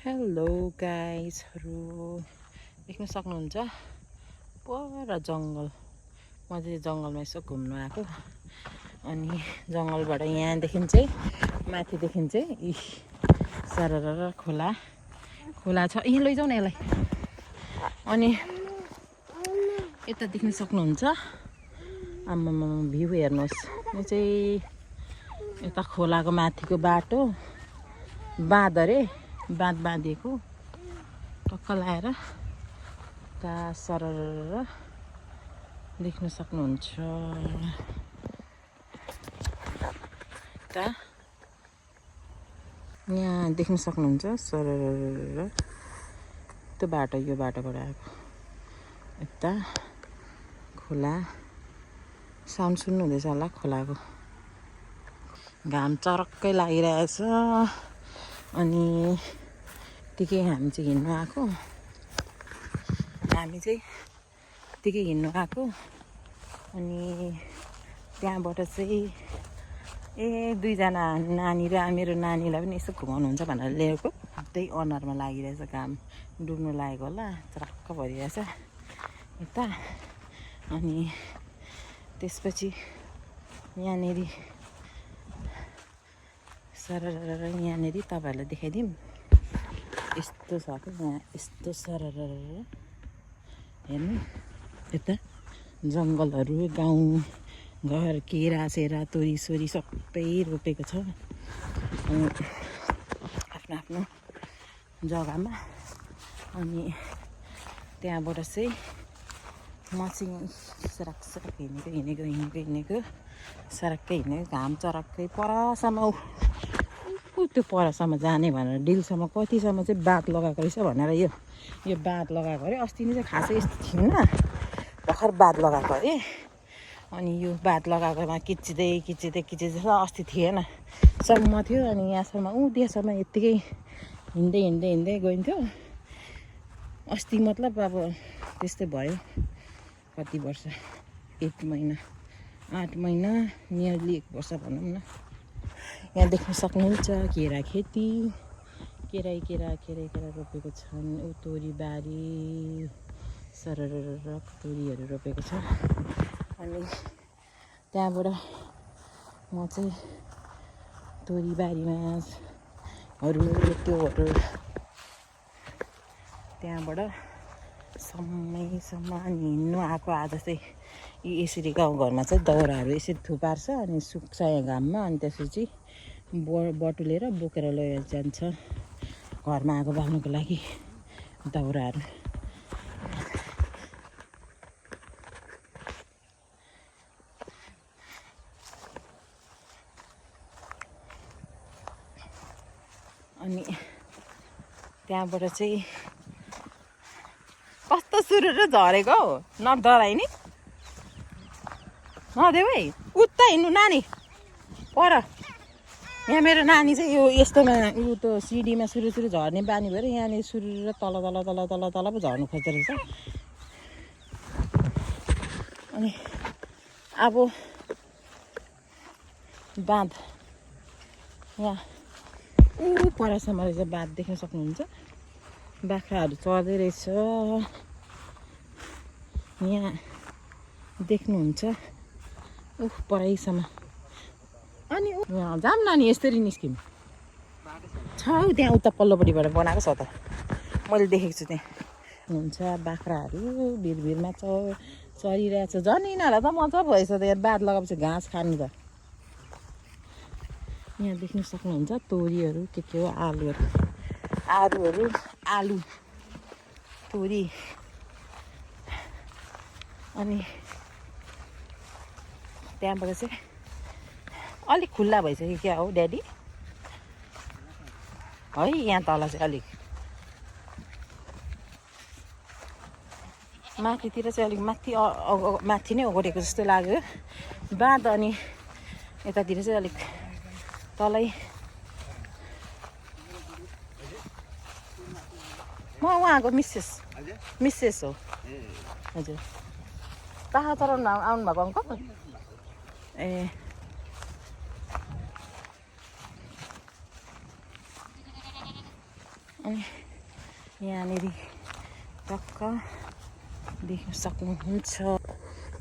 Hello गाइजहरू देख्न सक्नुहुन्छ पर जङ्गल म चाहिँ जङ्गलमा यसो घुम्नु आएको अनि जङ्गलबाट यहाँदेखि चाहिँ माथिदेखि चाहिँ सरर खोला छ यहीँ लैजाउँ न यसलाई अनि यता देख्न सक्नुहुन्छ आम्मामा भ्यू हेर्नुहोस् यो चाहिँ यता खोलाको माथिको बाटो बाँध अरे बाँध बाँधिएको टक्क लाएर ता सरर देख्न सक्नुहुन्छ ता यहाँ देख्न सक्नुहुन्छ सरर त्यो बाटो यो बाटोबाट आएको यता खोला साउन्ड सुन्नुहुँदैछ होला खोलाको घाम चरक्कै लागिरहेछ अनि त्यतिकै हामी चाहिँ हिँड्नु आएको अनि त्यहाँबाट चाहिँ दुईजना नानी र मेरो नानीलाई पनि यसो घुमाउनुहुन्छ भनेर ल्याएको त्यही अनुहारमा लागिरहेछ घाम डुब्नु लागेको होला चरक्क भरिरहेछ यता अनि त्यसपछि यहाँनिर सरर यहाँनिर तपाईँहरूलाई देखाइदिउँ यस्तो छ क्या यहाँ यस्तो सरर हेर्नु यता जङ्गलहरू गाउँ घर केरासेरा तोरीसोरी सबै रोपेको छ अनि आफ्नो आफ्नो जग्गामा अनि त्यहाँबाट चाहिँ म चाहिँ सरक हिँडेको सरक्कै हिँडेको घाम चरक्कै परसम्म त्यो परसम्म जाने भनेर डिलसम्म कतिसम्म चाहिँ बात लगाएको रहेछ भनेर यो बात लगाएको अरे अस्ति नै चाहिँ खासै यस्तो थिएन भर्खर बात लगाएको अरे अनि यो बात लगाएकोमा किचिँदै अस्ति थिएन सम्म थियो अनि यहाँसम्म त्यहाँसम्म यत्तिकै हिँड्दै गइन्थ्यो अस्ति मतलब अब त्यस्तै भयो कति वर्ष 8 महिना नियरली 1 वर्ष भनौँ न यहाँ देख्न सक्नुहुन्छ केरा खेती केरा रोपेको छन् तोरी बारी सरर तोरीहरू रोपेको छ अनि त्यहाँबाट म चाहिँ तोरी बारीमा त्योहरू त्यहाँबाट समयसम्म हिँड्नु आएको आज चाहिँ यसरी गाउँघरमा चाहिँ दाउराहरू यसरी थुपार्छ अनि सुक्छ यहाँ घाममा अनि त्यसपछि बटुलेर बोकेर लिएर जान्छ घरमा आगो बाल्नुको लागि दाउराहरू अनि त्यहाँबाट चाहिँ कस्तो सुरुर झरेको हौ नडराइ नि नदेऊ है उता हिँड्नु नानी पर यहाँ मेरो नानी चाहिँ यो यस्तोमा त सिडीमा सुरु झर्ने बानी भएर यहाँनिर सुरु तल पो झर्नु खोज्दो रहेछ अनि अब बाँध यहाँ परसम्म रहेछ बाँध देख्न सक्नुहुन्छ बाख्राहरू चढ्दै रहेछ यहाँ देख्नुहुन्छ पराइसम्म अनि जाम नानी यसरी निस्किनु छ हौ त्यहाँ उता पल्लोपट्टिबाट बनाएको छ त मैले देखेको छु त्यहाँ हुन्छ बाख्राहरू भिरमा चरिरहेछ झन् यिनीहरूलाई त मजा भएछ त यहाँ बाँध लगाएपछि घाँस खानु त यहाँ देख्न सक्नुहुन्छ तोरीहरू के हो आलु तोरी अनि त्यहाँबाट चाहिँ अलिक खुल्ला भइसक्यो क्या हो ड्याडी है यहाँ तल चाहिँ अलिक माथितिर चाहिँ अलिक माथि नै ओगटेको जस्तो लाग्यो बाँध अनि यतातिर चाहिँ अलिक तलै म उहाँको मिसेस हो हजुर पाखा चढाउनु आउनुभएको अङ्कल ए अनि यहाँनिर टक्क देख्न सक्नुहुन्छ।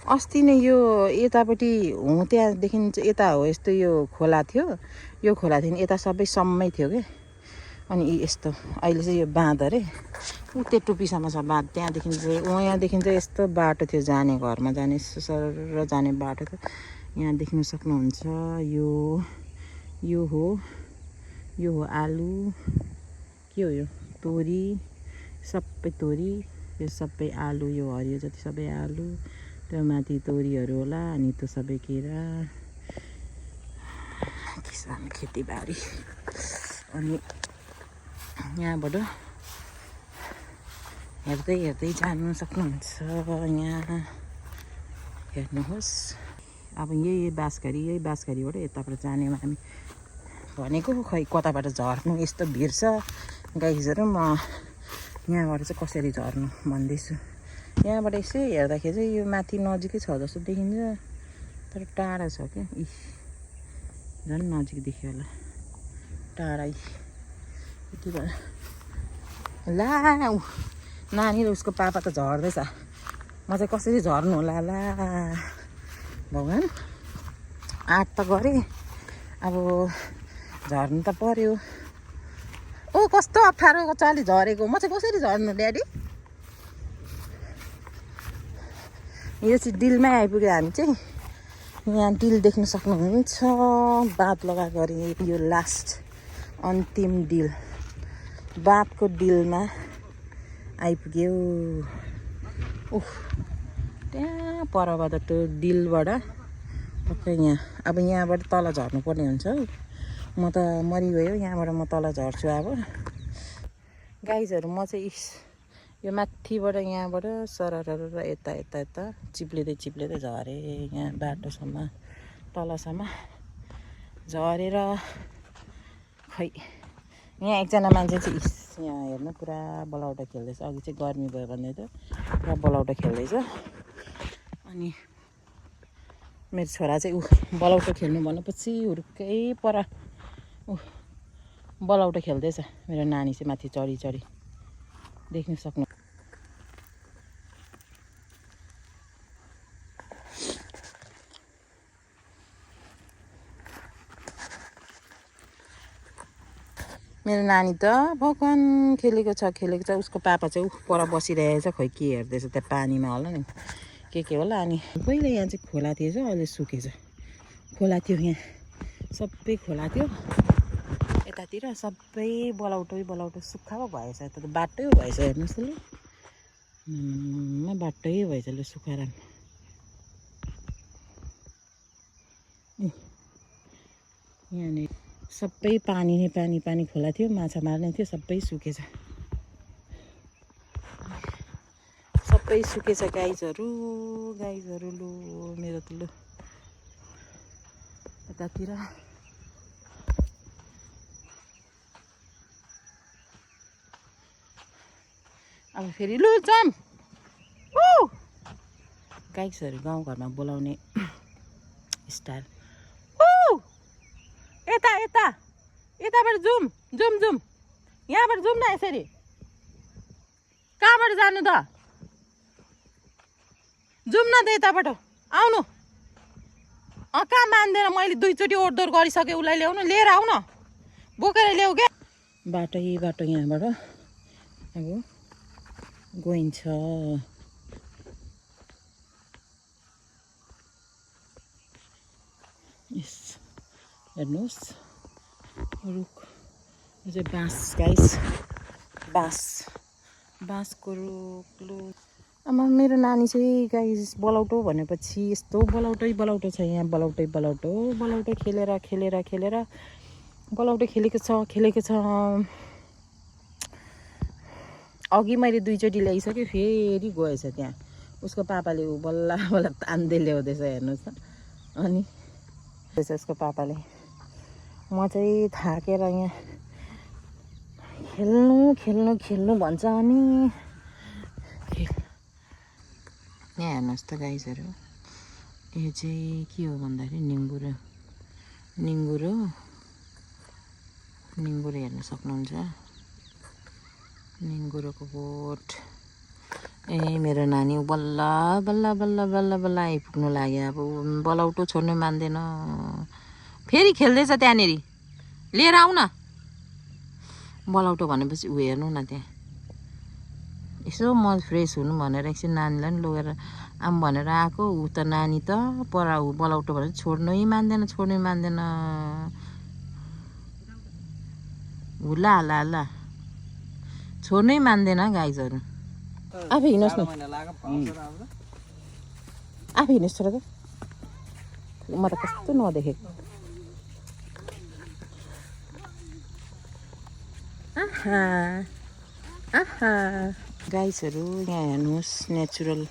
अस्ति नै यो यतापट्टि त्यहाँदेखि यता हो यस्तो यो खोला थियो, यो खोला थियो नि यता सबै सम्मै थियो क्या। अनि यस्तो अहिले चाहिँ यो बाँध अरे उते टुप्पीसम्म छ बाँध। त्यहाँदेखि चाहिँ यहाँदेखि चाहिँ यस्तो बाटो थियो जाने घरमा जाने सर जाने बाटो थियो। यहाँ देख्न सक्नुहुन्छ यो हो आलु, के हो यो तोरी, सबै तोरी, यो सबै आलु, यो हरियो जति सबै आलु, त्यो माथि तोरीहरू होला। अनि त्यो सबै केरा किसान खेतीबारी। अनि यहाँबाट हेर्दै हेर्दै जानु सक्नुहुन्छ। यहाँ हेर्नुहोस् अब यही बाँसघारीबाट यताबाट जाने हामी भनेको खै कताबाट झर्नु। यस्तो भिड छ गाइजहरू, म यहाँबाट चाहिँ कसरी झर्नु भन्दैछु। यहाँबाट यसो हेर्दाखेरि चाहिँ यो माथि नजिकै छ जस्तो देखिन्छ, तर टाढा छ क्या। झन् नजिक देखियो होला, टाढै यति बेला। ला नानी र उसको पापा त झर्दैछ, म चाहिँ कसरी झर्नु होला। ला भगवान्, आँट त गरेँ, अब झर्नु त पर्यो। ओ कस्तो अप्ठ्यारो चाली झरेको, म चाहिँ कसरी झर्नु ड्याडी। यो चाहिँ डिलमै आइपुग्यो हामी चाहिँ। यहाँ डिल देख्न सक्नुहुन्छ, बाँध लगाएको अरे यो लास्ट अन्तिम डिल, बाँधको डिलमा आइपुग्यो। उफ, त्यहाँ परबाट त्यो डिलबाट टक्कै यहाँ। अब यहाँबाट तल झर्नु पर्ने हुन्छ हौ, म त मरिगयो। यहाँबाट म तल झर्छु अब गाइजहरू। म चाहिँ यो माथिबाट यहाँबाट सरर यता चिप्लिँदै झरेँ यहाँ बाटोसम्म, तलसम्म झरेर खै यहाँ एकजना मान्छे चाहिँ यहाँ हेर्नु पुरा बलौटा खेल्दैछ। अघि चाहिँ गर्मी भयो भन्दै थियो, पुरा बलौटा खेल्दैछ। अनि मेरो छोरा चाहिँ बलौटा खेल्नु भनेपछि हुर्कै पर बलौटा खेल्दैछ। मेरो नानी चाहिँ माथि चढी देख्न सक्नु। मेरो नानी त भगवान् खेलेको छ। उसको पापा चाहिँ पर बसिरहेछ, खै के हेर्दैछ त्यहाँ पानीमा होला नि, के होला। अनि पहिले यहाँ चाहिँ खोला थिएछ, अहिले सुकेछ। खोला थियो यहाँ, सबै खोला थियो यतातिर, सबै बलौटो सुक्खा पो भएछ। यता त बाटै भएछ, हेर्नुहोस् त ल, बाटै भएछ ल सुकाएर। यहाँनिर सबै पानी खोला थियो, माछा मार्ने थियो, सबै सुकेछ गाइजहरू लु मेरो त लु यतातिर। अब फेरि लु जाम गाइजहरू गाउँघरमा बोलाउने स्टाइल। यताबाट जुम यहाँबाट जुम न, यसरी कहाँबाट जानु त, जुम न त यताबाट आउनु। कहाँ मान्दैन, मैले 2 चोटि ओहोरदोहोर गरिसकेँ। उसलाई ल्याउनु, लिएर आउन, बोकेर ल्याऊ क्या। बाटो यहाँबाट अब गइन्छ। हेर्नुहोस् रुख, यो चाहिँ बाँस गाइस, बाँसको रुख। लु अब मेरो नानी चाहिँ गाइस बलौटो भनेपछि यस्तो बलौटो छ यहाँ। बलौटो खेलेर बलौटो खेलेको छ। अघि मैले 2 चोटि ल्याइसकेँ, फेरि गएछ त्यहाँ। उसको पापाले बल्ल तान्दै ल्याउँदैछ, हेर्नुहोस् त। अनि उसको पापाले, म चाहिँ थाकेर यहाँ खेल्नु भन्छ। अनि यहाँ हेर्नुहोस् त गाइजहरू, यो चाहिँ के हो भन्दाखेरि निङ्गुरो हेर्न सक्नुहुन्छ। निङ्गुरोको बोट। ए मेरो नानी बल्ल बल्ल बल्ल बल्ल बल्ल आइपुग्नु लाग्यो। अब बलौटो छोड्नु मान्दैन। फेरि खेल्दैछ त्यहाँनिर। लिएर आऊ न। बलौटो भनेपछि ऊ हेर्नु न त्यहाँ यसो म फ्रेस हुनु भनेर एकछिन नानीलाई पनि लगेर आम भनेर आएको। ऊ त नानी त पर ऊ बलौटो भनेर छोड्नै मान्दैन ला ला ला छोड्नै मान्दैन गाइजहरू। आफै हिँड्नुहोस् न। आफै हिँड्नुहोस् छोरा त। म त कस्तो नदेखेको। आहा आहा गाइजहरू यहाँ हेर्नुहोस् नेचुरल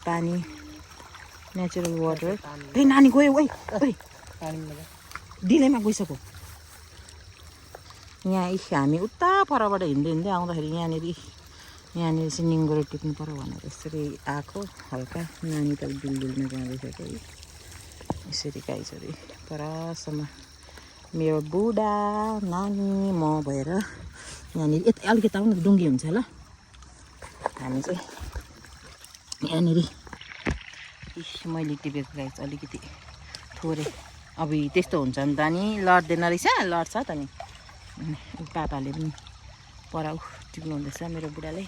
पानी नेचुरल वाटर। ए नानी गयो ओइ डिलेमा गइसक्यो। यहाँ हामी उता परबाट हिँड्दै आउँदाखेरि यहाँनिर चाहिँ निङ्गुरो टिप्नु पर्यो भनेर यसरी आएको। हल्का नानी त डिलडिलमा जाँदैछ कि यसरी गाइजहरू परसम्म मेरो बुढा नानी म भएर यहाँनिर यता अलिकति आउनु डुङ्गी हुन्छ ल। हामी चाहिँ यहाँनिर मैले टिपेको गाइज अलिकति थोरै। अब त्यस्तो हुन्छ नि त नि लड्दैन रहेछ। लड्छ त नि। पापाले पनि पराउ टिप्नु हुँदैछ मेरो बुढाले।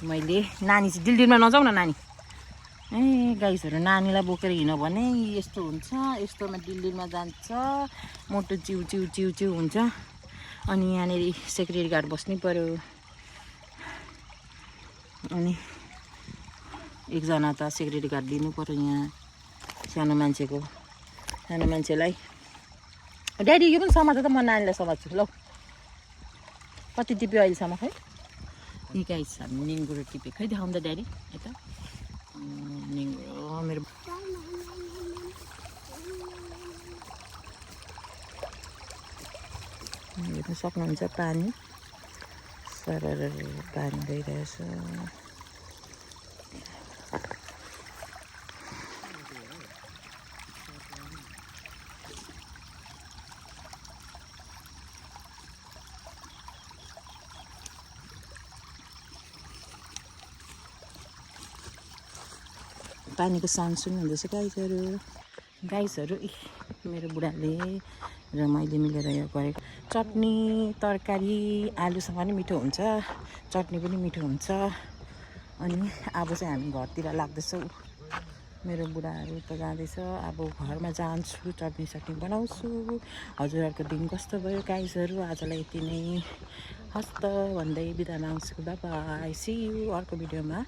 मैले नानी चाहिँ डिलडिलमा नजाउँ न नानी। ए गाइजहरू नानीलाई बोकेर हिँड्यो भने यस्तो हुन्छ। यस्तोमा डिलडिलमा जान्छ। मोटो चिउ चिउ चिउ चिउ हुन्छ। अनि यहाँनिर सेक्युरिटी गार्ड बस्नै पर्यो। अनि एकजना त सेक्युरिटी गार्ड दिनु पर्यो यहाँ सानो मान्छेलाई। ड्याडी यो पनि समाज त म नानीलाई समात्छु ल। कति टिप्यो अहिलेसम्म खै। यी गाइस हामी निङ्गुरो टिपेको खै देखाउनु त ड्याडी यता निङ्गुरो मेरो। हेर्नु सक्नुहुन्छ पानी सरर पानी गइरहेछ। पानीको साउन्ड सुन्नुहुँदैछ गाइसहरू। मेरो बुढाले र मैले मिलेर यो गरेको चटनी तरकारी आलुसँग पनि मिठो हुन्छ। चटनी पनि मिठो हुन्छ। अनि अब चाहिँ हामी घरतिर लाग्दैछौँ। मेरो बुढाहरू त जाँदैछ। अब घरमा जान्छु चटनी बनाउँछु। हजुरहरूको दिन कस्तो भयो गाइसहरू। आजलाई यति नै हस्त भन्दै बिदा माग्छु। बाइ बाइ सी यू अर्को भिडियोमा।